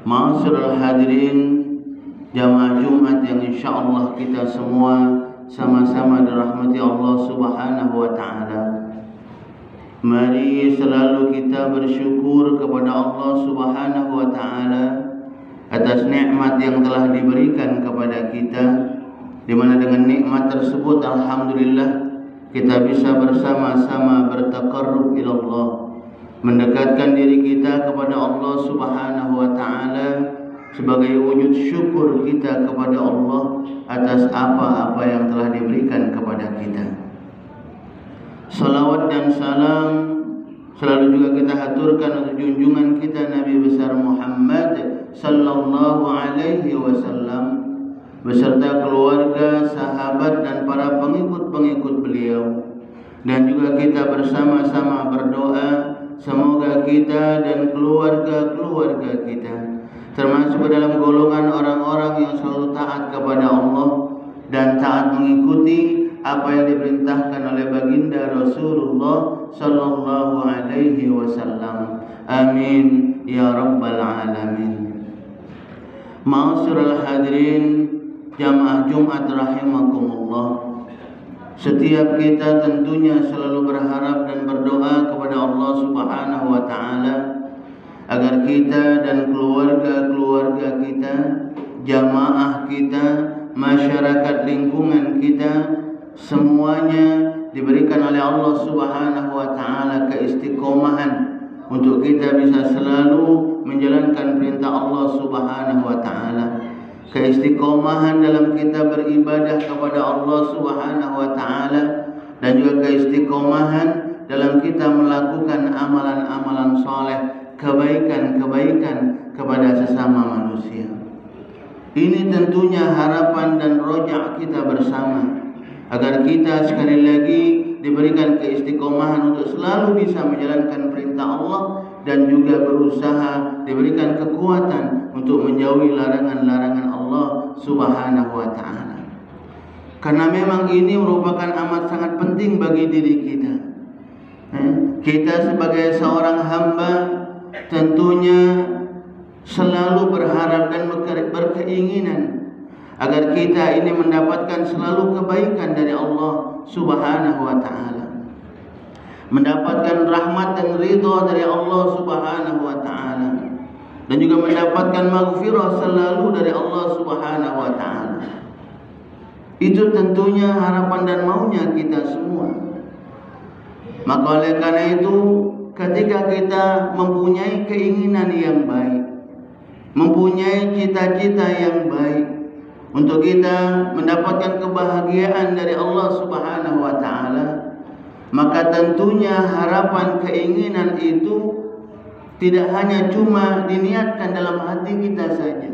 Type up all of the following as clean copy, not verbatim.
Ma'asyiral hadirin jamaah Jumat yang insyaallah kita semua sama-sama dirahmati Allah Subhanahu wa taala. Mari selalu kita bersyukur kepada Allah Subhanahu wa taala atas nikmat yang telah diberikan kepada kita, di mana dengan nikmat tersebut alhamdulillah kita bisa bersama-sama bertaqarrub ila Allah, mendekatkan diri kita kepada Allah Subhanahu wa taala sebagai wujud syukur kita kepada Allah atas apa-apa yang telah diberikan kepada kita. Salawat dan salam selalu juga kita haturkan untuk junjungan kita Nabi besar Muhammad sallallahu alaihi wasallam beserta keluarga, sahabat dan para pengikut-pengikut beliau. Dan juga kita bersama-sama berdoa semoga kita dan keluarga-keluarga kita termasuk dalam golongan orang-orang yang selalu taat kepada Allah dan taat mengikuti apa yang diperintahkan oleh baginda Rasulullah sallallahu alaihi wasallam. Amin ya rabbal alamin. Ma'asyiral hadirin jamaah Jumat rahimakumullah. Setiap kita tentunya selalu berharap dan berdoa kepada Allah Subhanahu wa taala agar kita dan keluarga-keluarga kita, jamaah kita, masyarakat lingkungan kita semuanya diberikan oleh Allah Subhanahu wa taala keistiqomahan untuk kita bisa selalu menjalankan perintah Allah Subhanahu wa taala. Keistiqomahan dalam kita beribadah kepada Allah Subhanahu wa taala dan juga keistiqomahan dalam kita melakukan amalan-amalan soleh, kebaikan-kebaikan kepada sesama manusia. Ini tentunya harapan dan rojak kita bersama agar kita sekali lagi diberikan keistiqomahan untuk selalu bisa menjalankan perintah Allah dan juga berusaha diberikan kekuatan untuk menjauhi larangan-larangan Allah Subhanahu wa taala. Karena memang ini merupakan amat sangat penting bagi diri kita. Kita sebagai seorang hamba tentunya selalu berharap dan berkeinginan agar kita ini mendapatkan selalu kebaikan dari Allah Subhanahu wa taala, mendapatkan rahmat dan ridha dari Allah Subhanahu wa taala, dan juga mendapatkan maghfirah selalu dari Allah Subhanahu wa taala. Itu tentunya harapan dan maunya kita semua. Maka oleh karena itu, ketika kita mempunyai keinginan yang baik, mempunyai cita-cita yang baik untuk kita mendapatkan kebahagiaan dari Allah Subhanahu wa taala, maka tentunya harapan keinginan itu tidak hanya cuma diniatkan dalam hati kita saja,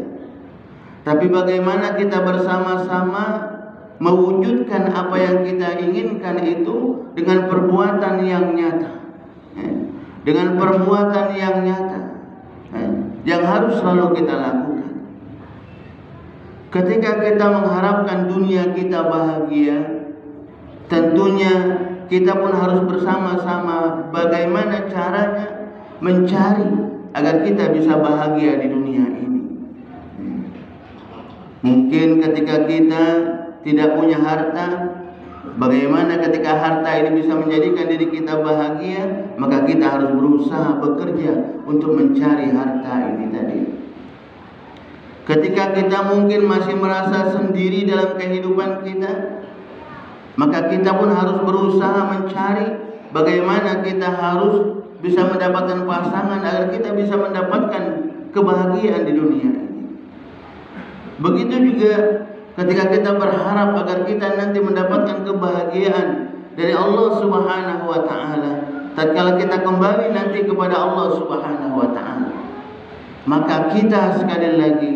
tapi bagaimana kita bersama-sama mewujudkan apa yang kita inginkan itu dengan perbuatan yang nyata, dengan perbuatan yang nyata yang harus selalu kita lakukan. Ketika kita mengharapkan dunia kita bahagia, tentunya kita pun harus bersama-sama bagaimana caranya mencari agar kita bisa bahagia di dunia ini. Mungkin ketika kita tidak punya harta, bagaimana ketika harta ini bisa menjadikan diri kita bahagia, maka kita harus berusaha bekerja untuk mencari harta ini tadi. Ketika kita mungkin masih merasa sendiri dalam kehidupan kita, maka kita pun harus berusaha mencari bagaimana kita harus bisa mendapatkan pasangan agar kita bisa mendapatkan kebahagiaan di dunia ini. Begitu juga ketika kita berharap agar kita nanti mendapatkan kebahagiaan dari Allah Subhanahu wa taala, tatkala kita kembali nanti kepada Allah Subhanahu wa taala, maka kita sekali lagi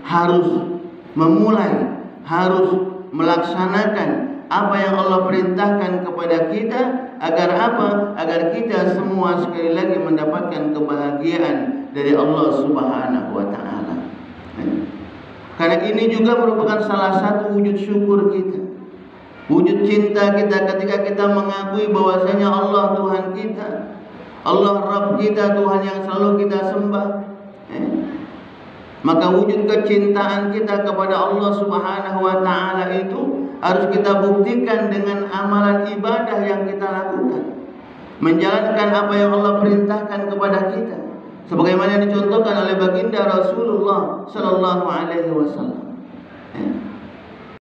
harus memulai, harus melaksanakan apa yang Allah perintahkan kepada kita agar apa? Agar kita semua sekali lagi mendapatkan kebahagiaan dari Allah Subhanahu wa taala. Karena ini juga merupakan salah satu wujud syukur kita, wujud cinta kita ketika kita mengakui bahwasanya Allah Tuhan kita, Allah Rabb kita, Tuhan yang selalu kita sembah. Maka wujud kecintaan kita kepada Allah Subhanahu wa taala itu harus kita buktikan dengan amalan ibadah yang kita lakukan. Menjalankan apa yang Allah perintahkan kepada kita, sebagaimana dicontohkan oleh baginda Rasulullah sallallahu alaihi wasallam.